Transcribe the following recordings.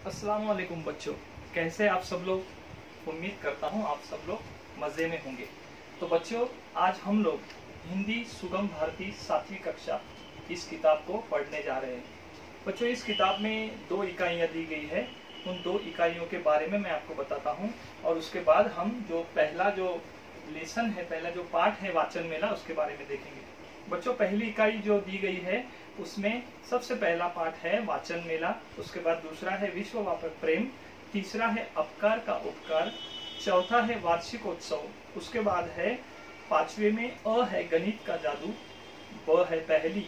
अस्सलाम वालेकुम बच्चों, कैसे आप सब लोग। उम्मीद करता हूँ आप सब लोग मज़े में होंगे। तो बच्चों, आज हम लोग हिंदी सुगम भारती 7वीं कक्षा इस किताब को पढ़ने जा रहे हैं। बच्चों, इस किताब में 2 इकाइयाँ दी गई है। उन 2 इकाइयों के बारे में मैं आपको बताता हूँ और उसके बाद हम जो पहला जो लेसन है, पहला जो पाठ है वाचन मेला, उसके बारे में देखेंगे। बच्चों, पहली इकाई जो दी गई है उसमें सबसे पहला पाठ है वाचन मेला, उसके बाद दूसरा है विश्व व्यापक प्रेम, तीसरा है अपकार का उपकार, चौथा है वार्षिकोत्सव, उसके बाद है 5वें में अ है गणित का जादू, ब है पहली,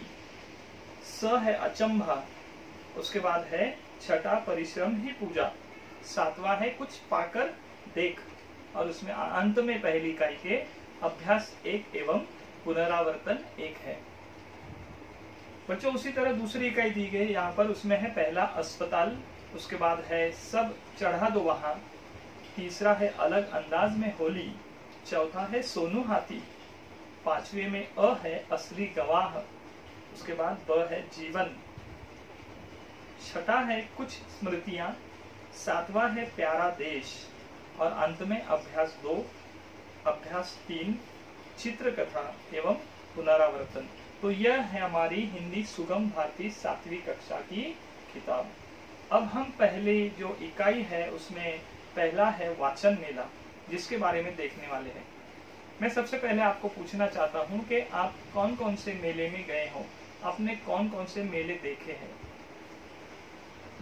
स है अचंभा, उसके बाद है छठा परिश्रम ही पूजा, 7वां है कुछ पाकर देख, और उसमें अंत में पहली इकाई के अभ्यास 1 एवं पुनरावर्तन 1 है। बच्चों, उसी तरह दूसरी इकाई दी गई यहाँ पर, उसमें है पहला अस्पताल, उसके बाद है सब चढ़ा दो वहां, तीसरा है अलग अंदाज में होली, चौथा है सोनू हाथी, 5वें में अ है असली गवाह, उसके बाद ब है जीवन, छठा है कुछ स्मृतियां, 7वां है प्यारा देश, और अंत में अभ्यास 2, अभ्यास 3 चित्रकथा एवं पुनरावर्तन। तो यह है हमारी हिंदी सुगम भारती 7वीं कक्षा की किताब। अब हम पहले जो इकाई है उसमें पहला है वाचन मेला, जिसके बारे में देखने वाले हैं। मैं सबसे पहले आपको पूछना चाहता हूं कि आप कौन कौन से मेले में गए हो, आपने कौन कौन से मेले देखे हैं।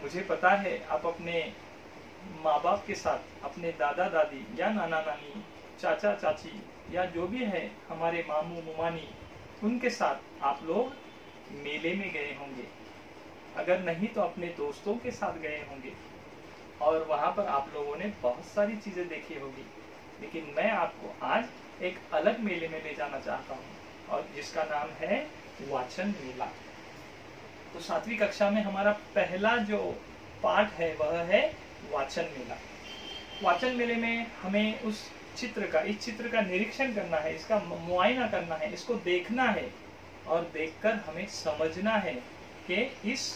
मुझे पता है आप अपने माँ बाप के साथ, अपने दादा दादी या नाना नानी, चाचा चाची या जो भी है हमारे मामू मुमानी, उनके साथ आप लोग मेले में गए होंगे। अगर नहीं तो अपने दोस्तों के साथ गए होंगे और वहां पर आप लोगों ने बहुत सारी चीजें देखी होगी। लेकिन मैं आपको आज एक अलग मेले में ले जाना चाहता हूँ और जिसका नाम है वाचन मेला। तो 7वीं कक्षा में हमारा पहला जो पाठ है वह है वाचन मेला। वाचन मेले में हमें उस चित्र का, इस चित्र का निरीक्षण करना है, इसका मुआयना करना है, इसको देखना है और देखकर हमें समझना है कि इस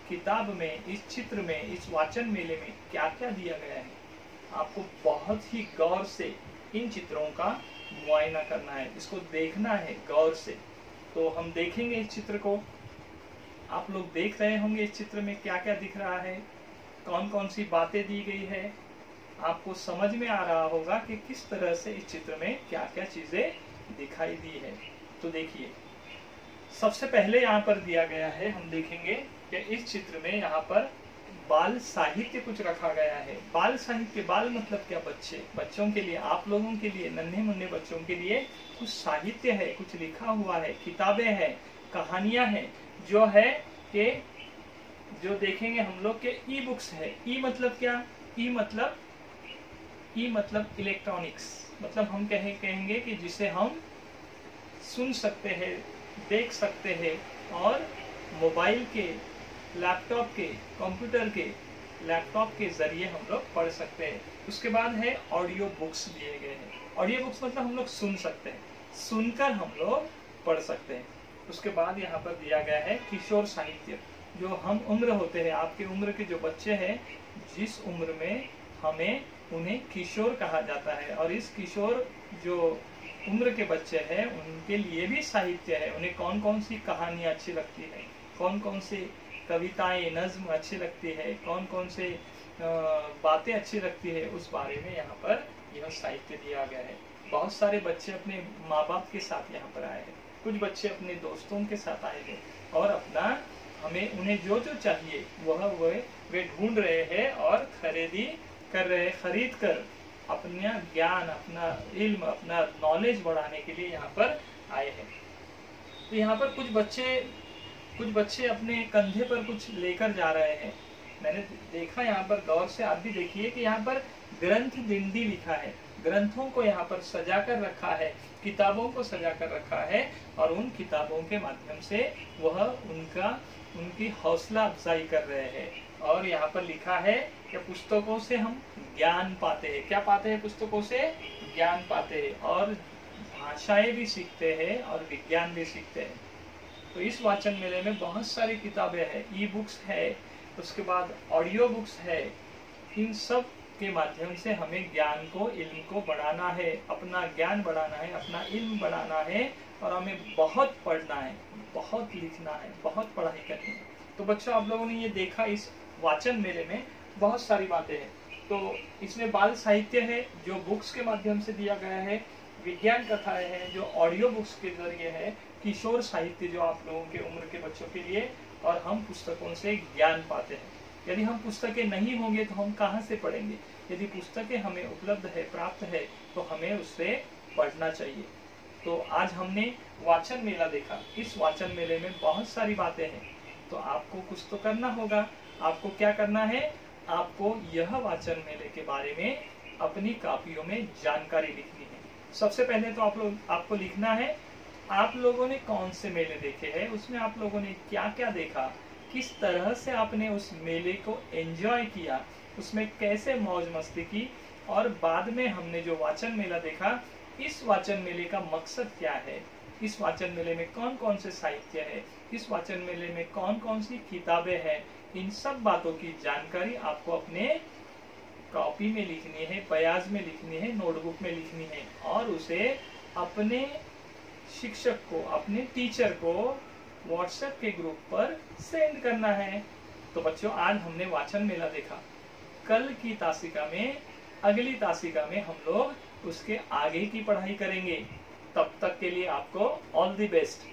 किताब में, इस चित्र में, इस वाचन मेले में क्या क्या दिया गया है। आपको बहुत ही गौर से इन चित्रों का मुआयना करना है, इसको देखना है गौर से। तो हम देखेंगे इस चित्र को, आप लोग देख रहे होंगे इस चित्र में क्या क्या दिख रहा है, कौन कौन सी बातें दी गई है। आपको समझ में आ रहा होगा कि किस तरह से इस चित्र में क्या क्या चीजें दिखाई दी है। तो देखिए, सबसे पहले यहाँ पर दिया गया है, हम देखेंगे कि इस चित्र में यहाँ पर बाल साहित्य कुछ रखा गया है। बाल साहित्य, बाल मतलब क्या, बच्चे, बच्चों के लिए, आप लोगों के लिए, नन्हे मुन्ने बच्चों के लिए कुछ साहित्य है, कुछ लिखा हुआ है, किताबें हैं, कहानियां हैं, जो है कि जो देखेंगे हम लोग के ई बुक्स है। ई मतलब क्या, ई मतलब इलेक्ट्रॉनिक्स, मतलब हम कहेंगे कि जिसे हम सुन सकते हैं, देख सकते हैं और मोबाइल के, लैपटॉप के, कंप्यूटर के, लैपटॉप के जरिए हम लोग पढ़ सकते हैं। उसके बाद है ऑडियो बुक्स दिए गए हैं। ऑडियो बुक्स मतलब हम लोग सुन सकते हैं, सुनकर हम लोग पढ़ सकते हैं। उसके बाद यहाँ पर दिया गया है किशोर साहित्य। जो हम उम्र होते हैं, आपके उम्र के जो बच्चे हैं, जिस उम्र में हमें उन्हें किशोर कहा जाता है, और इस किशोर जो उम्र के बच्चे हैं उनके लिए भी साहित्य है। उन्हें कौन कौन सी कहानियां अच्छी लगती है, कौन कौन से कविताएं, नज्म अच्छी लगती है, कौन कौन से बातें अच्छी लगती है, उस बारे में यहाँ पर यह साहित्य दिया गया है। बहुत सारे बच्चे अपने माँ बाप के साथ यहाँ पर आए हैं, कुछ बच्चे अपने दोस्तों के साथ आए हैं और अपना, हमें उन्हें जो जो चाहिए वह वे ढूंढ रहे हैं और खरीदी कर रहे हैं, खरीद कर अपना ज्ञान, अपना इल्म, अपना नॉलेज बढ़ाने के लिए यहाँ पर आए हैं। तो यहाँ पर कुछ बच्चे अपने कंधे पर कुछ लेकर जा रहे हैं। मैंने देखा यहाँ पर, गौर से आप भी देखिए कि यहाँ पर ग्रंथ दिंडी लिखा है। ग्रंथों को यहाँ पर सजा कर रखा है, किताबों को सजा कर रखा है, और उन किताबों के माध्यम से वह उनकी हौसला अफजाई कर रहे हैं। और यहाँ पर लिखा है कि पुस्तकों से हम ज्ञान पाते हैं। क्या पाते हैं? पुस्तकों से ज्ञान पाते हैं, और भाषाएं भी सीखते हैं और विज्ञान भी सीखते हैं। तो इस वाचन मेले में बहुत सारी किताबें हैं, ई बुक्स है, उसके बाद ऑडियो बुक्स है। इन सब के माध्यम से हमें ज्ञान को, इल्म को बढ़ाना है, अपना ज्ञान बढ़ाना है, अपना इल्म बढ़ाना है, और हमें बहुत पढ़ना है, बहुत लिखना है, बहुत पढ़ाई करनी है। तो बच्चों, आप लोगों ने ये देखा इस वाचन मेले में बहुत सारी बातें हैं। तो इसमें बाल साहित्य है जो बुक्स के माध्यम से दिया गया है, विज्ञान कथाएं हैं जो ऑडियो बुक्स के जरिए है, किशोर साहित्य जो आप लोगों के उम्र के बच्चों के लिए, और हम पुस्तकों से ज्ञान पाते हैं। यदि हम पुस्तकें नहीं होंगे तो हम कहाँ से पढ़ेंगे? यदि पुस्तकें हमें उपलब्ध है, प्राप्त है, तो हमें उससे पढ़ना चाहिए। तो आज हमने वाचन मेला देखा। इस वाचन मेले में बहुत सारी बातें हैं, तो आपको कुछ तो करना होगा। आपको क्या करना है? आपको यह वाचन मेले के बारे में अपनी कापियों में जानकारी लिखनी है। सबसे पहले तो आपको लिखना है आप लोगों ने कौन से मेले देखे हैं, उसमें आप लोगों ने क्या क्या देखा, किस तरह से आपने उस मेले को एंजॉय किया, उसमें कैसे मौज मस्ती की, और बाद में हमने जो वाचन मेला देखा, इस वाचन मेले का मकसद क्या है, इस वाचन मेले में कौन कौन से साहित्य है, इस वाचन मेले में कौन कौन सी किताबें हैं, इन सब बातों की जानकारी आपको अपने कॉपी में लिखनी है, बयाज में लिखनी है, नोटबुक में लिखनी है, और उसे अपने शिक्षक को, अपने टीचर को व्हाट्सएप के ग्रुप पर सेंड करना है। तो बच्चों, आज हमने वाचन मेला देखा। कल की तासिका में, अगली तासिका में हम लोग उसके आगे की पढ़ाई करेंगे। तब तक के लिए आपको ऑल द बेस्ट।